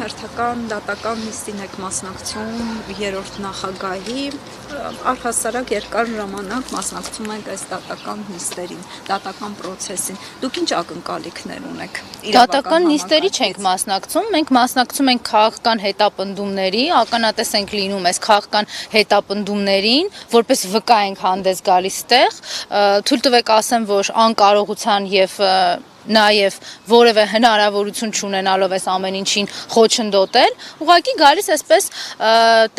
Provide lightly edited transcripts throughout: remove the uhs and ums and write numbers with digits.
հերթական դատական նիստին եք մասնակցում երրորդ նախագահի, առհասարակ երկար ժամանակ մասնակցում եք այս դատական նիստերին, դատական պրոցեսին, դուք ինչ ակնկալիքներ ունեք? Դատական նիստերի չենք մասնակցում, մենք մասնակցում ենք քաղաքական հետապնդումների, ականատես ենք լինում այս քաղաքական հետապնդումներին, որպես վկա ենք հանդես գալիս տեղ, թույլ տվեք ասեմ, որ անկարողության եւ նաև որևէ հնարավորություն չունենալով այս ամեն ինչին խոչընդոտել, ուղղակի գալիս այսպես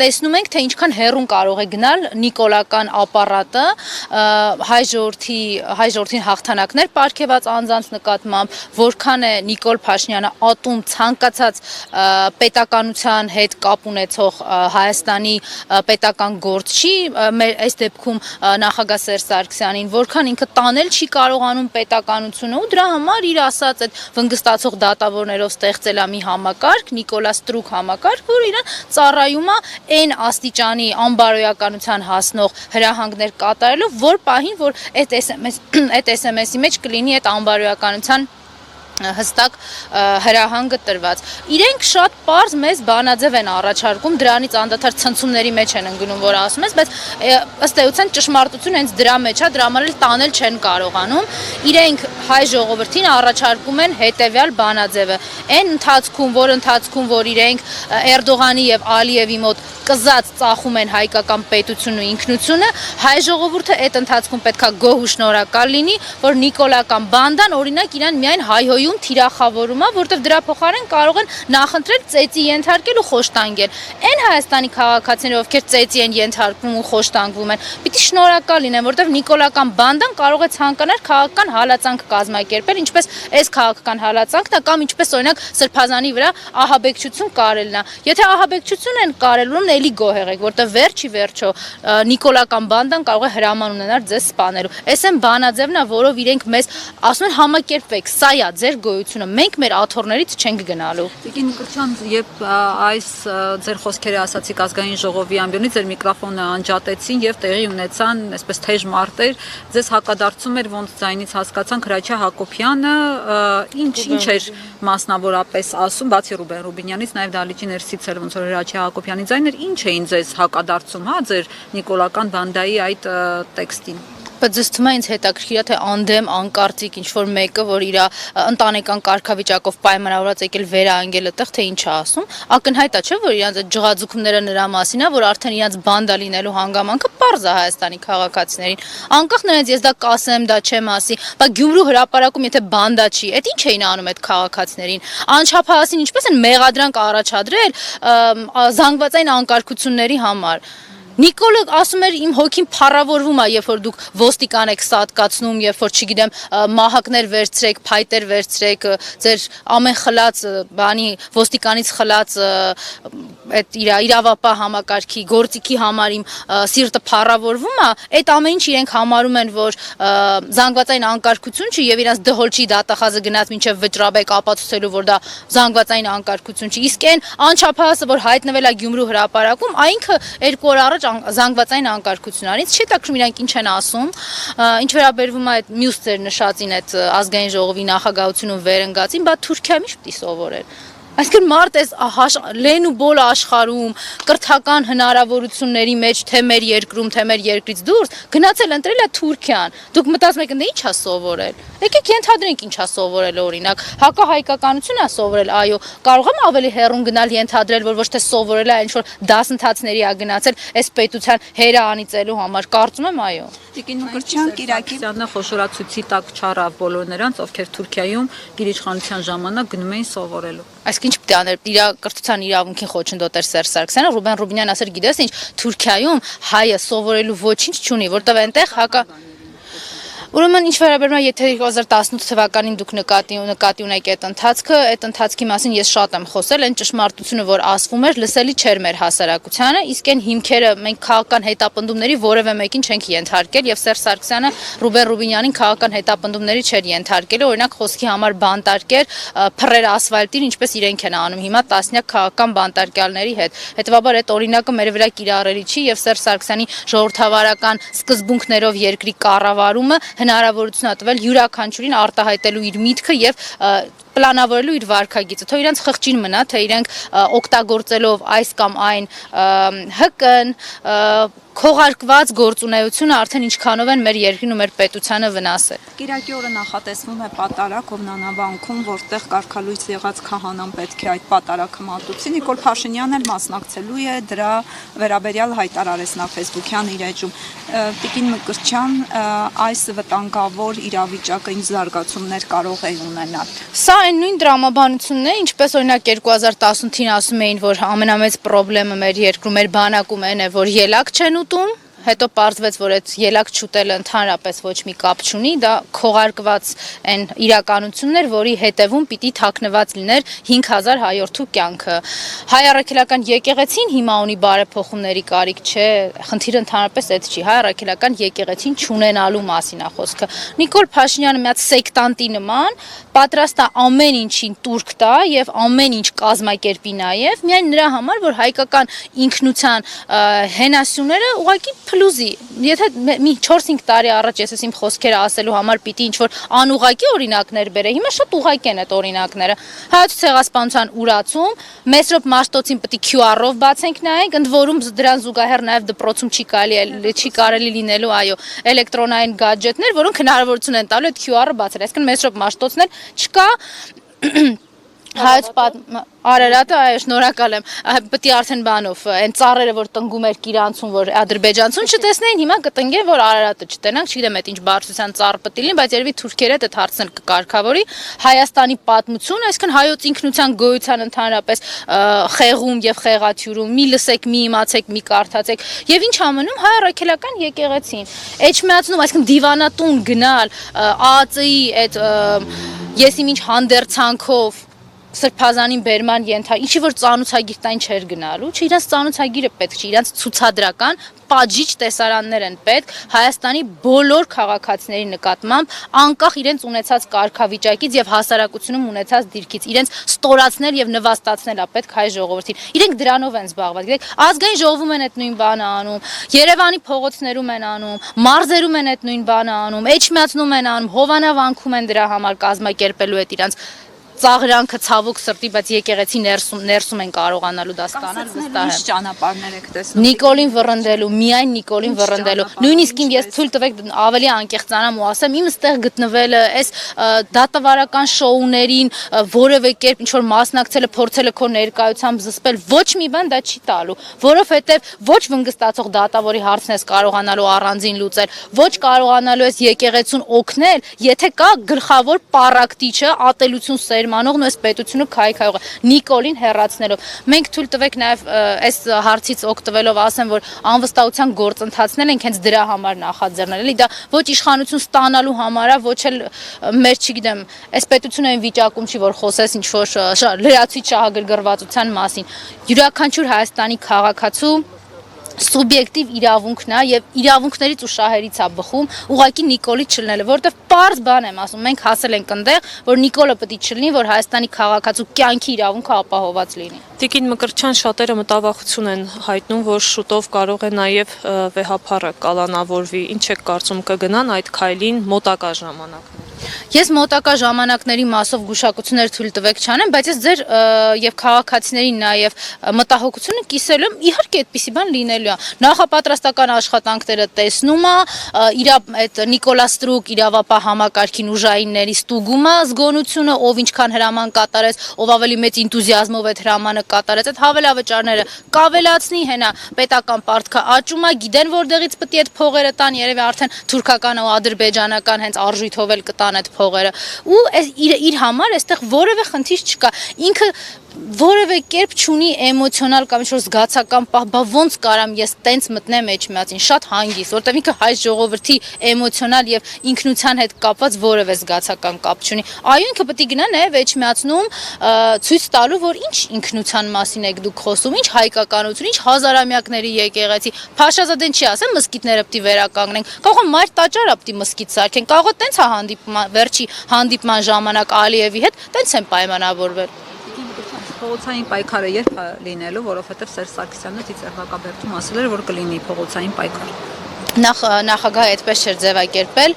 տեսնում ենք, թե ինչքան հեռուն կարող է գնալ նիկոլական ապարատը հայ ժողովրդին հաղթանակներ պարգևած անձանց նկատմամբ, որքան է Նիկոլ Փաշինյանը ատում ցանկացած պետականության հետ կապ ունեցող Հայաստանի պետական գործչի, այս դեպքում նախագահ Սերժ Սարգսյանին, որքան ինքը տանել չի կարողանում պետականությունը ու դրա համար իր ասած այդ վնգստացող դատավորներով ստեղծել է մի համակարգ, Նիկոլա Ստրուկ համակարգ, որ իրեն ծառայում է այն աստիճանի անբարոյականության հասնող հրահանգներ կատարելով, որ պահին, որ այդ SMS-ի մեջ կլինի այդ անբարոյականության հստակ հրահանգը տրված։ Իրենք շատ պարզ մեզ բանաձև են առաջարկում, դրանից անդադար ցնցումների մեջ են ընկնում, որ ասում ես, բայց ըստ էության ճշմարտությունը հենց դրա մեջ է, դրա համար էլ տանել չեն կարողանում։ Իրենք հայ ժողովրդին առաջարկում են հետևյալ բանաձևը։ Այն ընթացքում, որ իրենք Էրդողանի եւ Ալիևի մոտ կզած ծախում են հայկական պետությունն ու ինքնությունը, հայ ժողովուրդը այդ ընթացքում պետքա գոհ ու շնորհակալ լինի, որ նիկոլական բանդան օրինակ իրան միայն հայհոյում թիրախավորում է, որտեղ դրա փոխարեն կարող են նախընտրել ծեծի ենթարկել ու խոշտանգել։ Այն Հայաստանի քաղաքացիները, ովքեր ծեծի են ենթարկվում ու խոշտանգվում են, պիտի շնորհակալ լինեն, որտեղ նիկոլական բանդան կարող է ցանկանալ քաղաքական հալածանք կազմակերպել, ինչպես այս քաղաքական հալածանքն է կամ ինչպես օրինակ Սրբազանի վրա ահաբեկչություն կարելն է։ Եթե ահաբեկչություն են կարել, ուրեմն էլի գոհ եղեք, որտեղ վերջի վերջո նիկոլական բանդան կարող է հրաման ունենալ ձեզ սպանելու։ Այս են բանաձևն է, որով իրենք մեզ ասում են համակերպվեք, սա է ձեր գոյությունը, մենք մեր աթոռներից չենք գնալու։ Տիկին Մկրտչյան, երբ այս ձեր խոսքերը ասացիք ազգային ժողովի ամբիոնից, ձեր միկրոֆոնը անջատեցին եւ տեղի ունեցան այսպես թեժ մարտեր, ձեզ հակադարձում էր ոնց ձայնից հասկացանք Հրաչյա Հակոբյանը, ինչ էր մասնավորապես ասում, բացի Ռուբեն Ռուբինյանից, նաեւ դալիճի ներսից էր ոնց որ Հրաչյա Հակոբյանի ձայներ, ինչ էին ձեզ հակադարձում, հա, ձեր նիկոլական բանդայի այդ տեքստին։ Բայց ձեզ թվում է ինձ հետաքրքիր է, թե անդեմ, անկարծիկ ինչ-որ մեկը, որ իր ընտանեկան կարգավիճակով պայմանավորված եկել վերանգել այդտեղ, թե ինչ է ասում, ակնհայտ է, չէ՞, որ իրանց այդ ջղաձուկները նրա մասին է, որ արդեն իրանց բանդա լինելու հանգամանքը պարզ է Հայաստանի քաղաքացիներին։ Անկախ նրանից ես դա կասեմ, դա չեմ ասի, բայց Գյումրու հրապարակում եթե բանդա չի, այդ ինչ էին անում այդ քաղաքացիներին։ Անչափահասին ինչպես են մեղադրանք առաջադրել զանգվածային անկարգությունների համար։ Նիկոլը ասում էր իմ հոգին փառավորվում է, երբ որ դուք ոստիկան եք սատկացնում, երբ որ չգիտեմ մահակներ վերցրեք, փայտեր վերցրեք, ձեր ամեն խլած բանի ոստիկանից խլած այդ իրավապահ համակարգի գործիքի համար իմ սիրտը փառավորվում է, այդ ամեն ինչ իրենք համարում են, որ զանգվածային անկարգություն չի եւ իրանց դհոլչի դատախազը գնաց մինչեւ վճռաբեկ ապացուցելու, որ դա զանգվածային անկարգություն չի։ Իսկ այն անչափահասը, որ հայտնվել է Գյումրու հրապարակում, այնքը 2 օր առաջ զանգվածային անկարգությունից չի տակրում իրանք ինչ են ասում, ինչ վերաբերվում է այդ մյուս ձեր նշածին այդ ազգային ժողովի նախագահությունում վերընկածին, բա Թուրքիայում ինչ պիտի սովորել։ Այսինքն մարդ էս լեն ու բոլ աշխարհում կրթական հնարավորությունների մեջ թե մեր երկրում, թե մեր երկրից դուրս գնացել ընտրել է Թուրքիան։ Դուք մտածում եք, ինչ է սովորել։ Եկեք ենթադրենք ինչ է սովորել օրինակ։ Հակահայկականություն է սովորել, այո, կարող եմ ավելի հեռուն գնալ ենթադրել, որ ոչ թե սովորել է, ինչ որ դասընթացների է գնացել այս պետության հերը անիծելու համար։ Կարծում եմ, այո։ Տիկին Մկրտչյան, Կիրակյանը խոշորացույցի տակ չարավ բոլոր նրանց, ովքեր Թուրքիայում գիրիշխանության ժամանակ գնում էին սովորելու։ Այսինքն ինչ պիտի աներ, իր կրթության իրավունքին խոչընդոտեր Սերժ Սարգսյանը, Ռուբեն Ռուբինյանն ասեր, գիտես ինչ, Թուրքիայում հայը սովորելու ոչինչ չունի, որտեղ այնտեղ Ուրեմն ինչ վերաբերում է, եթե 2018 թվականին դուք նկատի ունեք այդ ընթացքի մասին ես շատ եմ խոսել, այն ճշմարտությունը, որ ասվում էր, լսելի չէր մեր հասարակությանը, իսկ այն հիմքերը մենք քաղաքական հետապնդումների որևէ մեկին չենք ենթարկել եւ Սերժ Սարգսյանը Ռուբեն Ռուբինյանին քաղաքական հետապնդումների չէր ենթարկել, օրինակ խոսքի համար բանտարկեր, փռեր ասֆալտին, ինչպես իրենք են անում հիմա տասնյակ քաղաքական բանտարկյալների հետ։ Հետևաբար այդ օրինակը մեր վրա կիրառելի չի եւ Սերժ Սարգսյանի ժողովրդավարական սկզբունքներով երկրի կառավարումը հնարավորություն է տվել յուրաքանչյուրին արտահայտելու իր միտքը եւ պլանավորելու իր վարքագիծը, թող իրենց խղճին մնա, թե իրենք օգտագործելով այս կամ այն ՀԿ-ն, քողարկված գործունեությունը արդեն ինչքանով են մեր երկրին ու մեր պետությանը վնասել։ Կիրակի օրը նախատեսվում է պատարակ Հովնանավանքում, որտեղ կարգալույս եղած քահանան պետք է այդ պատարակը մատուցի։ Նիկոլ Փաշինյանն էլ մասնակցելու է, դրա վերաբերյալ հայտարարեց նա Facebook-յան իր էջում։ Տիկին Մկրտչյան, այս վտանգավոր իրավիճակը ինչ զարգացումներ կարող է ունենալ։ Սա այն նույն տրամաբանությունն է, ինչպես օրինակ 2018-ին ասում էին, որ ամենամեծ խնդիրը մեր երկրում, մեր բանակում այն է, որ ելակ չեն ուտում, հետո պարզվեց, որ այդ ելակ չուտելը ընդհանրապես ոչ մի կապ չունի, դա քողարկված այն իրականությունն էր, որի հետևում պիտի թաքնված լիներ 5000 հայորդու կյանքը։ Հայ առաքելական եկեղեցին հիմա ունի բարեփոխումների կարիք, չէ, խնդիրը ընդհանրապես այդ չի, հայ առաքելական եկեղեցին չունենալու մասին է խոսքը։ Նիկոլ Փաշինյանը մի հատ սեկտանտի նման պատրաստ է ամեն ինչին տուրք տա եւ ամեն ինչ կազմակերպի նաեւ, միայն նրա համար, որ հայկական ինքնության հենասյուները ուղղակի փլուզի, եթե մի 4-5 տարի առաջ ես իմ խոսքերը ասելու համար պիտի ինչ-որ անուղղակի օրինակներ բերե, հիմա շատ ուղղակի են այդ օրինակները։ Հայոց ցեղասպանության ուրացում, Մեսրոպ Մաշտոցին պետք է QR-ով բացենք նայենք, ընդ որում դրան զուգահեռ նաև դպրոցում չի կարելի լինելու, այո, էլեկտրոնային գադջետներ, որոնք հնարավորություն են տալու այդ QR-ը բացել, այսինքն Մեսրոպ Մաշտոցն էլ չկա Հայոց Արարատը, այո, շնորհակալ եմ, պետք է արդեն բանով, այն ծառերը, որ տնգում էր Կիրանցում, որ ադրբեջանցուն չտեսնեին, հիմա կտնգեն, որ Արարատը չտենանք, չգիտեմ այդ ինչ բարձրության ծառ պետք է լինի, բայց երևի թուրքերը այդ հարցն կկարգավորի, Հայաստանի պատմություն, այսինքն հայոց ինքնության գոյության ընդհանրապես խեղում եւ խեղաթյուրում, մի լսեք, մի իմացեք, մի կարդացեք, եւ ինչ ամնում հայ առաքելական եկեղեցին, էջմիածնում, այսինքն դիվանատուն գնալ, ԱԱԾ-ի այդ ես իմ ինչ հանդերձանքով Սրբազանին բերման ինչի որ ծանուցագիր տայն չէր գնալու, չէ, իրանց ծանուցագիրը պետք չի, իրանց ցուցադրական պատժիչ տեսարաններ են պետք Հայաստանի բոլոր քաղաքացիների նկատմամբ, անկախ իրենց ունեցած կարգավիճակից եւ հասարակությունում ունեցած դիրքից, իրենց ստորացնել եւ նվաստացնել է պետք հայ ժողովրդին։ Իրենք դրանով են զբաղված, գիտեք, ազգային ժողովում են այդ նույն բանը անում, Երևանի փողոցներում են անում, մարզերում են այդ նույն բանը անում, Էջմիածնում են անում, Հովանավանքում են դրա համար կազմակերպելու այդ իրանց ծաղրանքը ցավոք սրտի, բայց եկեղեցի ներսում են կարողանալու դա ստանալ, վստահ եմ։ Ճանապարհներ եք տեսնում։ Նիկոլին վռնդելու, միայն Նիկոլին վռնդելու։ Նույնիսկ ես թույլ տվեք ավելի անկեղծանամ ու ասեմ, իմ ստեղ գտնվելը, այս դատավարական շոուներին որևէ կերպ ինչ որ մասնակցելը, փորձելը քո ներկայությամբ զսպել, ոչ մի բան դա չի տալու, որովհետև ոչ վնգստացող դատավորի հարցն ես կարողանալու առանձին լուծել, ոչ կարողանալու ես եկեղեցուն օգնել, եթե կա գլխավոր պարակտիչը, ատելություն սերմանողն ու այս պետությունը քայքայողը Նիկոլին հեռացնելով։ Մենք թույլ տվեք նաև այս հարցից օգտվելով ասեմ, որ անվստահության գործընթացնել ենք հենց դրա համար նախաձեռնել, էլի դա ոչ իշխանություն ստանալու համար է, ոչ էլ մեր, չգիտեմ, այս պետությունը այն վիճակում չի, որ խոսես ինչ որ լրացուցիչ շահագրգռվածության մասին։ Յուրաքանչյուր Հայաստանի քաղաքացու սուբյեկտիվ իրավունքն է եւ իրավունքներից ու շահերից է բխում ուղղակի Նիկոլի չլինելը, որովհետեւ պարզ բան եմ ասում, մենք հասել ենք այնտեղ, որ Նիկոլը պետք է չլինի, որ Հայաստանի քաղաքացու կյանքի իրավունքը ապահովված լինի։ Տիկին Մկրտչյան, շատերը մտավախություն են հայտնում, որ շուտով կարող է նաև վեհափառը կալանավորվի։ Ինչ եք կարծում, կգնան այդ քայլին մոտակա ժամանակներում։ Ես մոտակա ժամանակների մասով գուշակություններ թույլ տվեք չանեմ, բայց ես ձեր եւ քաղաքացիներին նաեւ մտահոգությունը կիսելու եմ, իհարկե այդպիսի բան լինելու է։ Նախապատրաստական աշխատանքները տեսնում է, իր այդ Նիկոլա Ստրուկ իրավապահ համակարգին ուժայինների ստուգումը, զգոնությունը, ով ինչքան հրաման կատարեց, ով ավելի մեծ ինտուզիազմով այդ հրամանը կատարեց, այդ հավելավճարները կավելացնի, հենա պետական պարտքը աճում է, գիտեն որտեղից պետք է այդ փողերը տան, երևի արդեն թուրքական ու ադրբեջանական հենց արժույթով էլ կտան այդ փողերը ու իր համար այստեղ որևէ խնդիր չկա, ինքը որևէ կերպ չունի էմոցիոնալ կամ ինչ-որ զգացական պահ, բա ոնց կարամ ես տենց մտնեմ էջմիածին, շատ հանգիստ, որտեղ ինքը հայ ժողովրդի էմոցիոնալ եւ ինքնության հետ կապված որևէ զգացական կապ չունի։ Այո, ինքը պետք է գնա նաեւ էջմիածնում ցույց տալու, որ ինչ ինքնության մասին եք դուք խոսում, ինչ հայկականություն, ինչ հազարամյակների եկեղեցի։ Փաշազադեն չի ասեմ մսկիթները պետք է վերականգնենք, կարող է մայր տաճարը պետք է մսկիթ սարքեն, կարող է տենց է հանդիպման վերջի հանդիպման ժամանակ Ալիևի հետ տենց են պայմանավորվել։ Փողոցային պայքարը երբ է լինելու, որովհետև Սերժ Սարգսյանը Ծիծեռ Հակաբերդում ասել էր, որ կլինի փողոցային պայքար։ Նախագահը այդպես չէր ձևակերպել,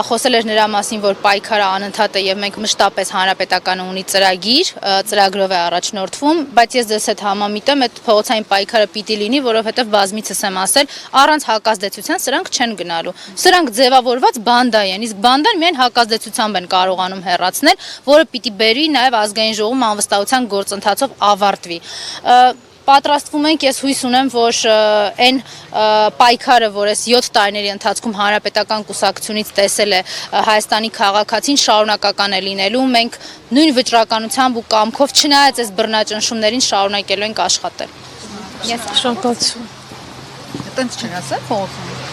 խոսել էր նրա մասին, որ պայքարը անընդհատ է եւ մենք մշտապես հանրապետականը ունի ծրագիր, ծրագրով է առաջնորդվում, բայց ես ձեզ հետ համամիտեմ, այդ փողոցային պայքարը պիտի լինի, որովհետեւ բազմիցս եմ ասել, առանց հակազդեցության սրանք չեն գնալու։ Սրանք ձևավորված բանդա են, իսկ բանդան միայն հակազդեցությամբ են կարողանում հեռացնել, որը պիտի բերի նաեւ ազգային ժողովում անվստահության գործընթացով ավարտվի։ Պատրաստվում ենք, ես հույս ունեմ, որ այն պայքարը, որ այս 7 տարիների ընթացքում հանրապետական կուսակցությունից տեսել է Հայաստանի քաղաքացին, շարունակական է լինելու, մենք նույն վճռականությամբ ու կամքով չնայած այս բռնաճնշումներին շարունակելու ենք աշխատել։ Շնորհակալություն։ Այտենց չեն ասել փողոցում։